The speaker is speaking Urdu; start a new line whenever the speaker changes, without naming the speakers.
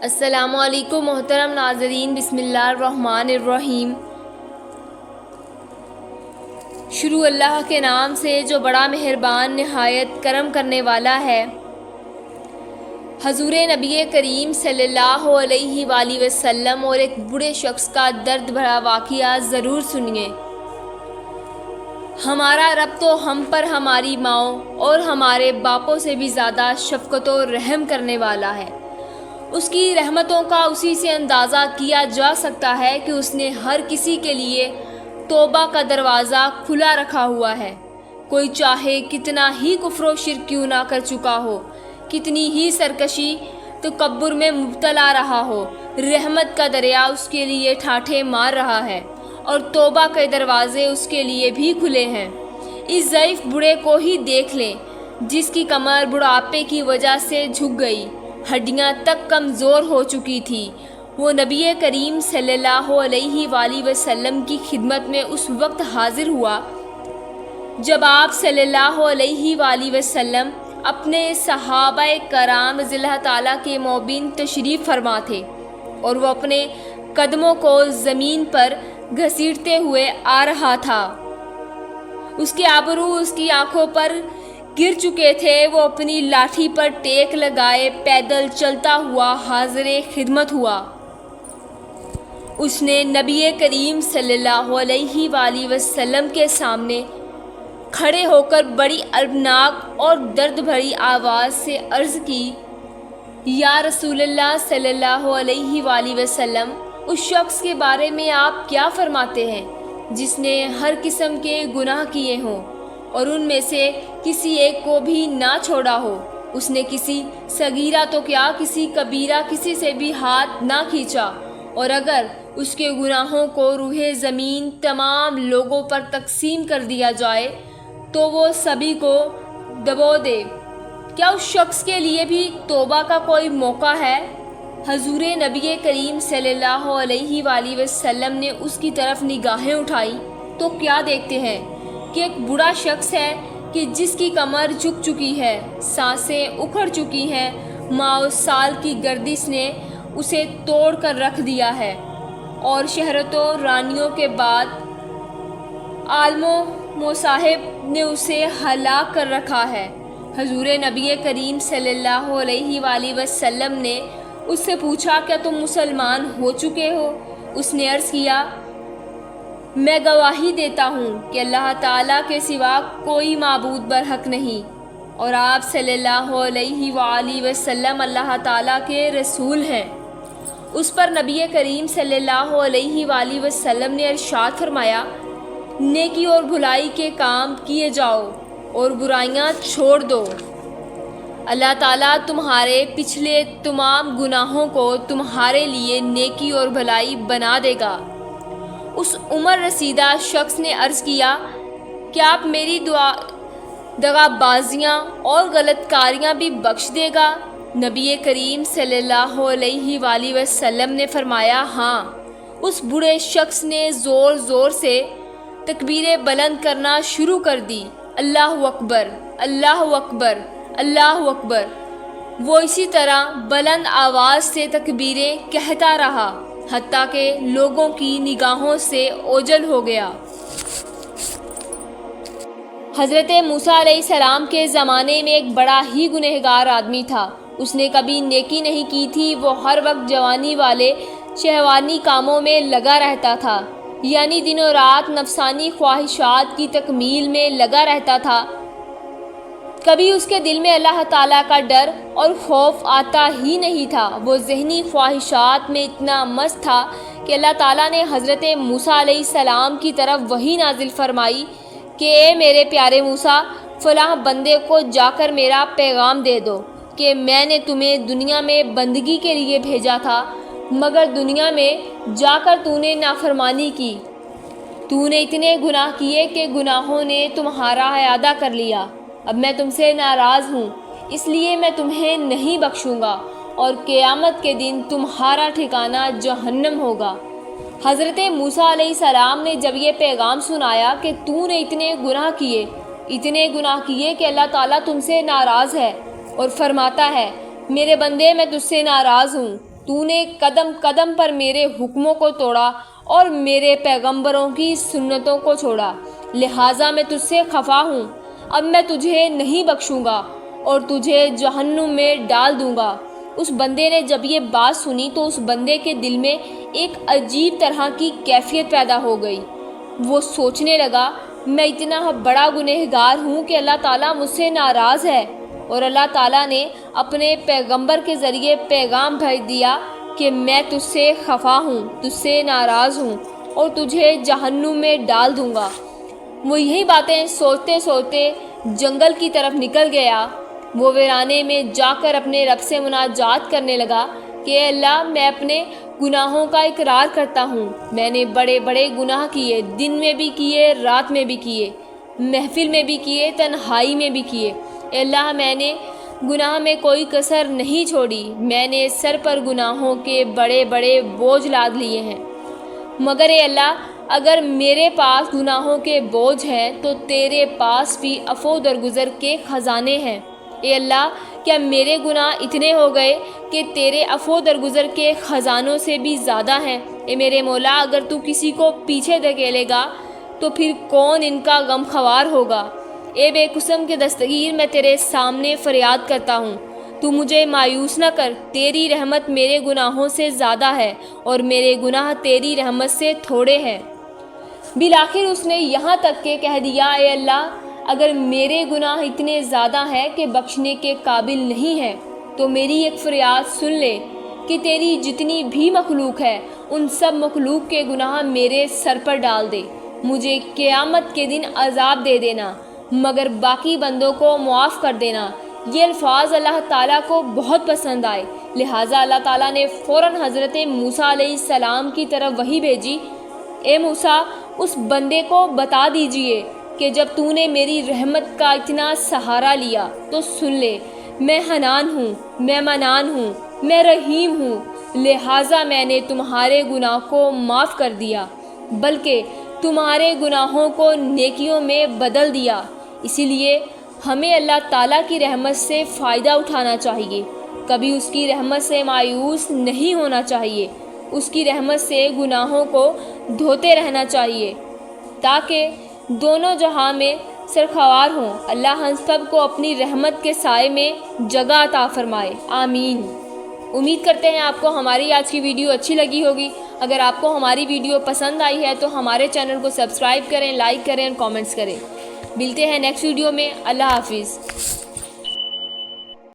السلام علیکم محترم ناظرین، بسم اللہ الرحمن الرحیم۔ شروع اللہ کے نام سے جو بڑا مہربان نہایت کرم کرنے والا ہے۔ حضور نبی کریم صلی اللہ علیہ وآلہ وسلم اور ایک بوڑھے شخص کا درد بھرا واقعہ ضرور سنیے۔ ہمارا رب تو ہم پر ہماری ماؤں اور ہمارے باپوں سے بھی زیادہ شفقت و رحم کرنے والا ہے۔ اس کی رحمتوں کا اسی سے اندازہ کیا جا سکتا ہے کہ اس نے ہر کسی کے لیے توبہ کا دروازہ کھلا رکھا ہوا ہے۔ کوئی چاہے کتنا ہی کفر و شرک کیوں نہ کر چکا ہو، کتنی ہی سرکشی تکبر میں مبتلا رہا ہو، رحمت کا دریا اس کے لیے ٹھاٹھے مار رہا ہے اور توبہ کے دروازے اس کے لیے بھی کھلے ہیں۔ اس ضعیف بوڑھے کو ہی دیکھ لیں جس کی کمر بڑھاپے کی وجہ سے جھک گئی، ہڈیاں تک کمزور ہو چکی تھی۔ وہ نبی کریم صلی اللہ علیہ وآلہ وسلم کی خدمت میں اس وقت حاضر ہوا جب آپ صلی اللہ علیہ وآلہ وسلم اپنے صحابہ کرام رضی اللہ تعالیٰ کے مابین تشریف فرما تھے اور وہ اپنے قدموں کو زمین پر گھسیٹتے ہوئے آ رہا تھا۔ اس کے ابرو اس کی آنکھوں پر گر چکے تھے۔ وہ اپنی لاٹھی پر ٹیک لگائے پیدل چلتا ہوا حاضر خدمت ہوا۔ اس نے نبی کریم صلی اللہ علیہ وآلہ وسلم کے سامنے کھڑے ہو کر بڑی اربناک اور درد بھری آواز سے عرض کی، یا رسول اللہ صلی اللہ علیہ وآلہ وسلم، اس شخص کے بارے میں آپ کیا فرماتے ہیں جس نے ہر قسم کے گناہ کیے ہوں اور ان میں سے کسی ایک کو بھی نہ چھوڑا ہو؟ اس نے کسی صغیرہ تو کیا کسی کبیرہ کسی سے بھی ہاتھ نہ کھینچا، اور اگر اس کے گناہوں کو روح زمین تمام لوگوں پر تقسیم کر دیا جائے تو وہ سبھی کو دبو دے۔ کیا اس شخص کے لیے بھی توبہ کا کوئی موقع ہے؟ حضور نبی کریم صلی اللہ علیہ وآلہ وسلم نے اس کی طرف نگاہیں اٹھائی تو کیا دیکھتے ہیں کہ ایک بوڑھا شخص ہے کہ جس کی کمر جھک چکی ہے، سانسیں اکھڑ چکی ہیں، ماؤ سال کی گردش نے اسے توڑ کر رکھ دیا ہے اور شہرتوں رانیوں کے بعد عالموں مصاحب نے اسے ہلاک کر رکھا ہے۔ حضور نبی کریم صلی اللہ علیہ وآلہ وسلم نے اس سے پوچھا، کیا تم مسلمان ہو چکے ہو؟ اس نے عرض کیا، میں گواہی دیتا ہوں کہ اللہ تعالیٰ کے سوا کوئی معبود برحق نہیں اور آپ صلی اللہ علیہ وآلہ وسلم اللہ تعالیٰ کے رسول ہیں۔ اس پر نبی کریم صلی اللہ علیہ وآلہ وسلم نے ارشاد فرمایا، نیکی اور بھلائی کے کام کیے جاؤ اور برائیاں چھوڑ دو۔ اللہ تعالیٰ تمہارے پچھلے تمام گناہوں کو تمہارے لیے نیکی اور بھلائی بنا دے گا۔ اس عمر رسیدہ شخص نے عرض کیا، کیا آپ میری دغا بازیاں اور غلط کاریاں بھی بخش دے گا؟ نبی کریم صلی اللہ علیہ وآلہ وسلم نے فرمایا، ہاں۔ اس بوڑھے شخص نے زور زور سے تکبیریں بلند کرنا شروع کر دی، اللہ اکبر، اللہ اکبر، اللہ اکبر۔ وہ اسی طرح بلند آواز سے تکبیریں کہتا رہا حتیٰ کہ لوگوں کی نگاہوں سے اوجھل ہو گیا۔ حضرت موسیٰ علیہ السلام کے زمانے میں ایک بڑا ہی گنہگار آدمی تھا۔ اس نے کبھی نیکی نہیں کی تھی۔ وہ ہر وقت جوانی والے شہوانی کاموں میں لگا رہتا تھا، یعنی دن و رات نفسانی خواہشات کی تکمیل میں لگا رہتا تھا۔ کبھی اس کے دل میں اللہ تعالیٰ کا ڈر اور خوف آتا ہی نہیں تھا۔ وہ ذہنی خواہشات میں اتنا مست تھا کہ اللہ تعالیٰ نے حضرت موسیٰ علیہ السلام کی طرف وحی نازل فرمائی کہ اے میرے پیارے موسیٰ، فلاں بندے کو جا کر میرا پیغام دے دو کہ میں نے تمہیں دنیا میں بندگی کے لیے بھیجا تھا، مگر دنیا میں جا کر تو نے نافرمانی کی، تو نے اتنے گناہ کیے کہ گناہوں نے تمہارا اعادہ کر لیا۔ اب میں تم سے ناراض ہوں، اس لیے میں تمہیں نہیں بخشوں گا اور قیامت کے دن تمہارا ٹھکانہ جہنم ہوگا۔ حضرت موسیٰ علیہ السلام نے جب یہ پیغام سنایا کہ تو نے اتنے گناہ کیے کہ اللہ تعالیٰ تم سے ناراض ہے اور فرماتا ہے، میرے بندے میں تجھ سے ناراض ہوں، تو نے قدم قدم پر میرے حکموں کو توڑا اور میرے پیغمبروں کی سنتوں کو چھوڑا، لہٰذا میں تجھ سے خفا ہوں۔ اب میں تجھے نہیں بخشوں گا اور تجھے جہنم میں ڈال دوں گا۔ اس بندے نے جب یہ بات سنی تو اس بندے کے دل میں ایک عجیب طرح کی کیفیت پیدا ہو گئی۔ وہ سوچنے لگا، میں اتنا بڑا گنہگار ہوں کہ اللہ تعالیٰ مجھ سے ناراض ہے، اور اللہ تعالیٰ نے اپنے پیغمبر کے ذریعے پیغام بھیج دیا کہ میں تجھ سے خفا ہوں، تجھ سے ناراض ہوں اور تجھے جہنم میں ڈال دوں گا۔ وہ یہی باتیں سوچتے سوچتے جنگل کی طرف نکل گیا۔ وہ ویرانے میں جا کر اپنے رب سے مناجات کرنے لگا کہ اے اللہ، میں اپنے گناہوں کا اقرار کرتا ہوں، میں نے بڑے بڑے گناہ کیے، دن میں بھی کیے، رات میں بھی کیے، محفل میں بھی کیے، تنہائی میں بھی کیے۔ اے اللہ، میں نے گناہ میں کوئی کسر نہیں چھوڑی، میں نے سر پر گناہوں کے بڑے بڑے بوجھ لاد لیے ہیں، مگر اے اللہ، اگر میرے پاس گناہوں کے بوجھ ہیں تو تیرے پاس بھی عفو درگزر کے خزانے ہیں۔ اے اللہ، کیا میرے گناہ اتنے ہو گئے کہ تیرے عفو درگزر کے خزانوں سے بھی زیادہ ہیں؟ اے میرے مولا، اگر تو کسی کو پیچھے دھکیلے گا تو پھر کون ان کا غم خوار ہوگا؟ اے بے قسم کے دستگیر، میں تیرے سامنے فریاد کرتا ہوں، تو مجھے مایوس نہ کر، تیری رحمت میرے گناہوں سے زیادہ ہے اور میرے گناہ تیری رحمت سے تھوڑے ہیں۔ بالآخر اس نے یہاں تک کہ کہہ دیا، اے اللہ، اگر میرے گناہ اتنے زیادہ ہیں کہ بخشنے کے قابل نہیں ہیں تو میری ایک فریاد سن لے کہ تیری جتنی بھی مخلوق ہے ان سب مخلوق کے گناہ میرے سر پر ڈال دے، مجھے قیامت کے دن عذاب دے دینا، مگر باقی بندوں کو معاف کر دینا۔ یہ الفاظ اللہ تعالیٰ کو بہت پسند آئے، لہٰذا اللہ تعالیٰ نے فوراً حضرت موسیٰ علیہ السلام کی طرف وحی بھیجی، اے موسیٰ، اس بندے کو بتا دیجئے کہ جب تو نے میری رحمت کا اتنا سہارا لیا تو سن لے، میں حنان ہوں، میں منان ہوں، میں رحیم ہوں، لہٰذا میں نے تمہارے گناہ کو معاف کر دیا، بلکہ تمہارے گناہوں کو نیکیوں میں بدل دیا۔ اسی لیے ہمیں اللہ تعالیٰ کی رحمت سے فائدہ اٹھانا چاہیے، کبھی اس کی رحمت سے مایوس نہیں ہونا چاہیے، اس کی رحمت سے گناہوں کو دھوتے رہنا چاہیے تاکہ دونوں جہاں میں سرخوار ہوں۔ اللہ ہم سب کو اپنی رحمت کے سائے میں جگہ عطا فرمائے، آمین۔ امید کرتے ہیں آپ کو ہماری آج کی ویڈیو اچھی لگی ہوگی۔ اگر آپ کو ہماری ویڈیو پسند آئی ہے تو ہمارے چینل کو سبسکرائب کریں، لائک کریں اور کامنٹس کریں۔ ملتے ہیں نیکسٹ ویڈیو میں۔ اللہ حافظ۔